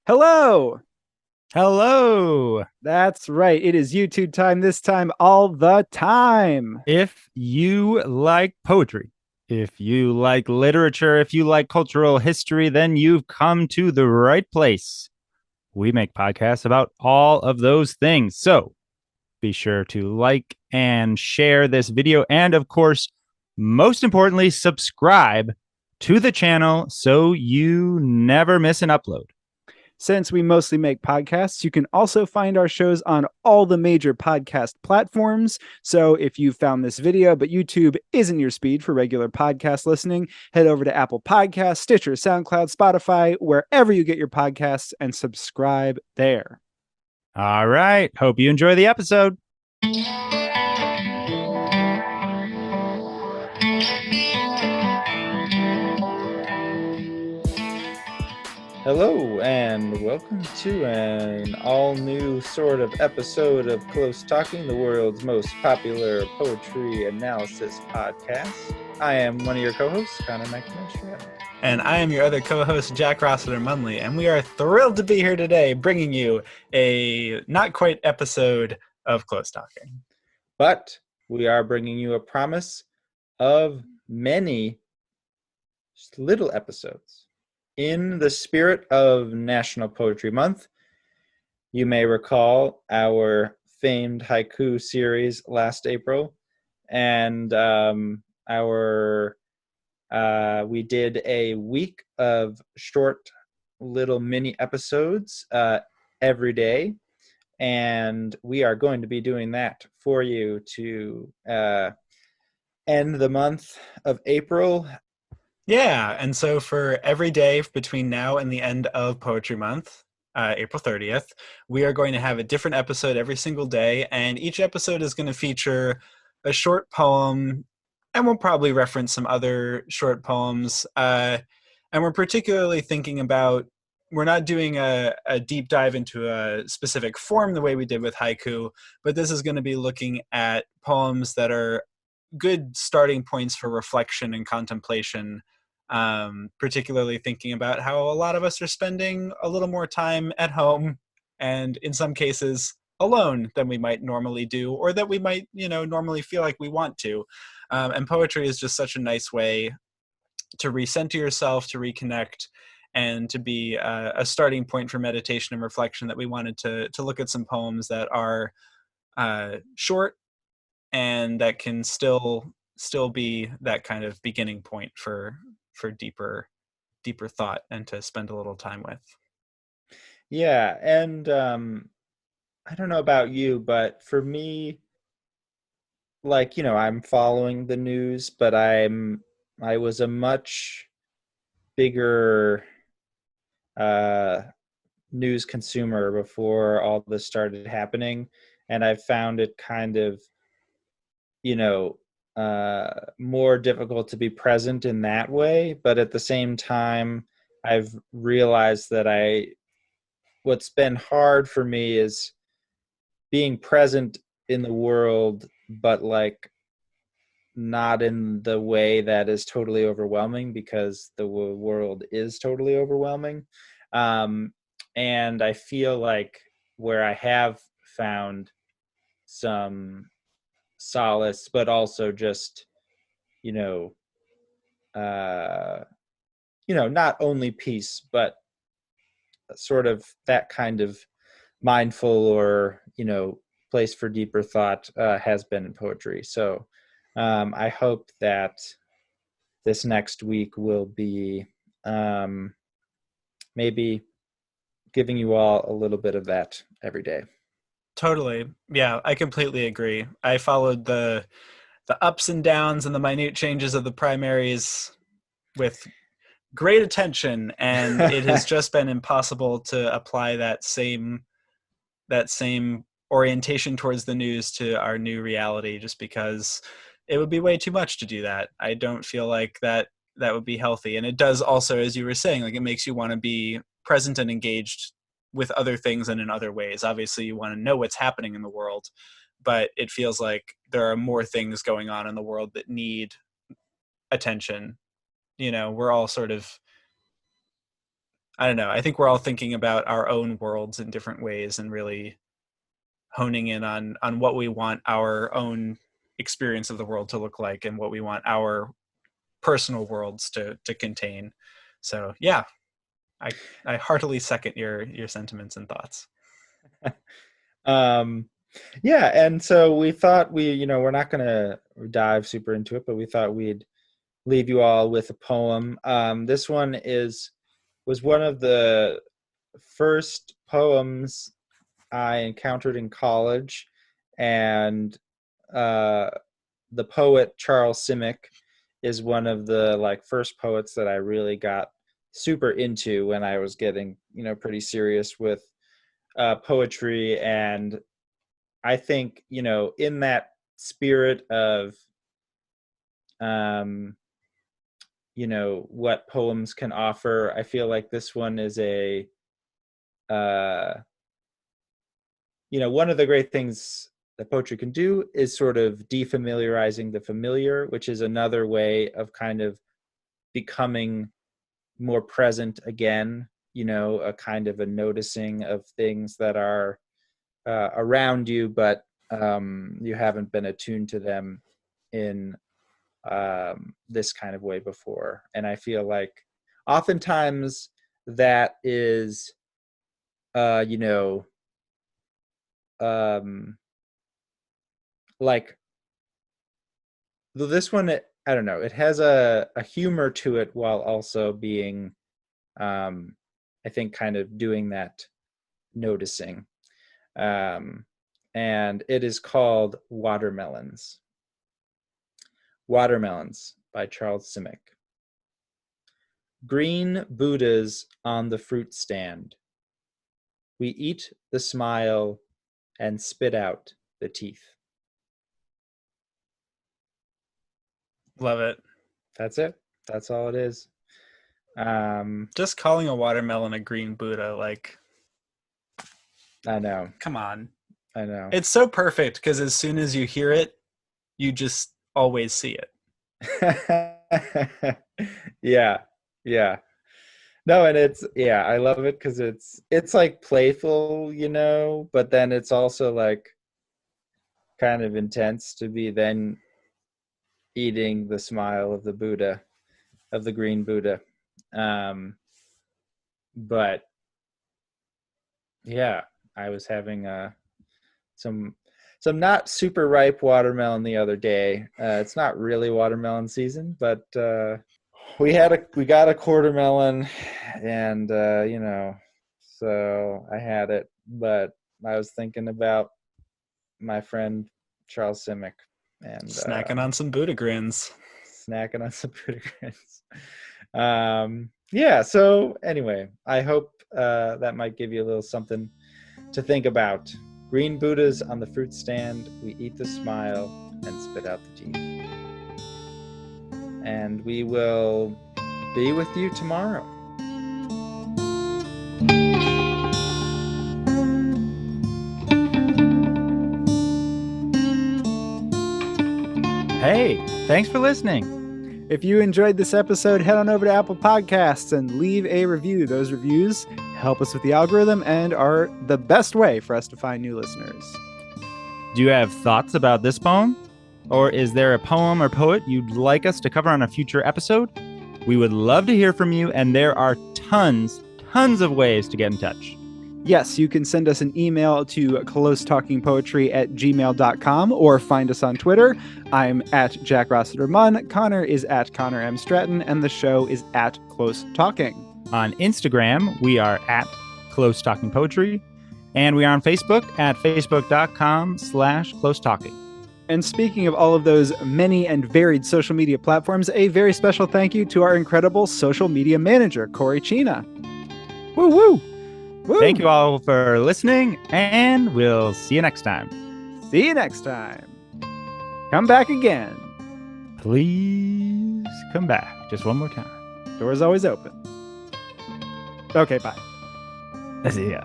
Hello. Hello. That's right. It is YouTube time this time, all the time. If you like poetry, if you like literature, if you like cultural history, then you've come to the right place. We make podcasts about all of those things. So be sure to like and share this video. And of course, most importantly, subscribe to the channel so you never miss an upload. Since we mostly make podcasts, you can also find our shows on all the major podcast platforms. So if you found this video, but YouTube isn't your speed for regular podcast listening, head over to Apple Podcasts, Stitcher, SoundCloud, Spotify, wherever you get your podcasts, and subscribe there. All right. Hope you enjoy the episode. Hello, and welcome to an all-new sort of episode of Close Talking, the world's most popular poetry analysis podcast. I am one of your co-hosts, Connor McNamara. And I am your other co-host, Jack Rossiter Munley, and we are thrilled to be here today bringing you a not quite episode of Close Talking. But we are bringing you a promise of many little episodes. In the spirit of National Poetry Month, you may recall our famed haiku series last April, and we did a week of short little mini episodes every day, and we are going to be doing that for you to end the month of April. Yeah, and so for every day between now and the end of Poetry Month, April 30th, we are going to have a different episode every single day, and each episode is going to feature a short poem, and we'll probably reference some other short poems. And we're particularly thinking about, we're not doing a deep dive into a specific form the way we did with haiku, but this is going to be looking at poems that are good starting points for reflection and contemplation, particularly thinking about how a lot of us are spending a little more time at home and in some cases alone than we might normally do, or that we might, normally feel like we want to. And poetry is just such a nice way to recenter yourself, to reconnect, and to be a starting point for meditation and reflection, that we wanted to look at some poems that are short and that can still be that kind of beginning point for deeper thought and to spend a little time with. Yeah, and I don't know about you, but for me, like, I'm following the news, but I was a much bigger uh news consumer before all this started happening, and I found it kind of, you know, more difficult to be present in that way. But at the same time, I've realized that what's been hard for me is being present in the world, but like not in the way that is totally overwhelming, because the world is totally overwhelming. Um, and I feel like where I have found some solace, but also just, you know, uh, not only peace, but sort of that kind of mindful or, place for deeper thought has been in poetry. So I hope that this next week will be maybe giving you all a little bit of that every day. Totally. Yeah, I completely agree. I followed the ups and downs and the minute changes of the primaries with great attention, and it has just been impossible to apply that same orientation towards the news to our new reality, just because it would be way too much to do that. I don't feel like that would be healthy. And it does also, as you were saying, like, it makes you want to be present and engaged with other things and in other ways. Obviously you want to know what's happening in the world, but it feels like there are more things going on in the world that need attention. We're all sort of I don't know. I think we're all thinking about our own worlds in different ways and really honing in on what we want our own experience of the world to look like and what we want our personal worlds to contain. So yeah, I heartily second your sentiments and thoughts. Yeah, and so we thought we're not going to dive super into it, but we thought we'd leave you all with a poem. This one was one of the first poems I encountered in college, and the poet Charles Simic is one of the first poets that I really got super into when I was getting pretty serious with poetry. And I think in that spirit of what poems can offer, I feel like this one is a one of the great things that poetry can do is sort of defamiliarizing the familiar, which is another way of kind of becoming more present again, a kind of a noticing of things that are around you, but you haven't been attuned to them in this kind of way before. And I feel like oftentimes that is, like this one, I don't know, it has a humor to it while also being, I think, kind of doing that noticing. And it is called Watermelons. Watermelons by Charles Simic. Green Buddhas on the fruit stand. We eat the smile and spit out the teeth. Love it. That's it. That's all it is. Just calling a watermelon a green Buddha, I know. come on. I know. It's so perfect because as soon as you hear it, you just always see it. Yeah. No, and I love it because it's like playful, but then it's also like kind of intense to be then eating the smile of the Buddha, of the green Buddha. But yeah, I was having some not super ripe watermelon the other day. It's not really watermelon season, but we got a quarter melon, and so I had it. But I was thinking about my friend Charles Simic and Snacking on some Buddha grins. snacking on some Buddha grins. Yeah. So anyway, I hope that might give you a little something to think about. Green Buddhas on the fruit stand. We eat the smile and spit out the teeth. And we will be with you tomorrow. Hey, thanks for listening. If you enjoyed this episode, head on over to Apple Podcasts and leave a review. Those reviews help us with the algorithm and are the best way for us to find new listeners. Do you have thoughts about this poem? Or is there a poem or poet you'd like us to cover on a future episode? We would love to hear from you, and there are tons of ways to get in touch. Yes, you can send us an email to closetalkingpoetry@gmail.com or find us on Twitter. I'm at Jack Rossiter Munn, Connor is at Connor M. Stratton, and the show is at Close Talking. On Instagram, we are at Close Talking Poetry, and we are on Facebook at facebook.com/closetalking. And speaking of all of those many and varied social media platforms, a very special thank you to our incredible social media manager, Corey Chena. Woo woo! Woo. Thank you all for listening, and we'll see you next time. See you next time. Come back again. Please come back just one more time. Door's always open. Okay, bye. See ya.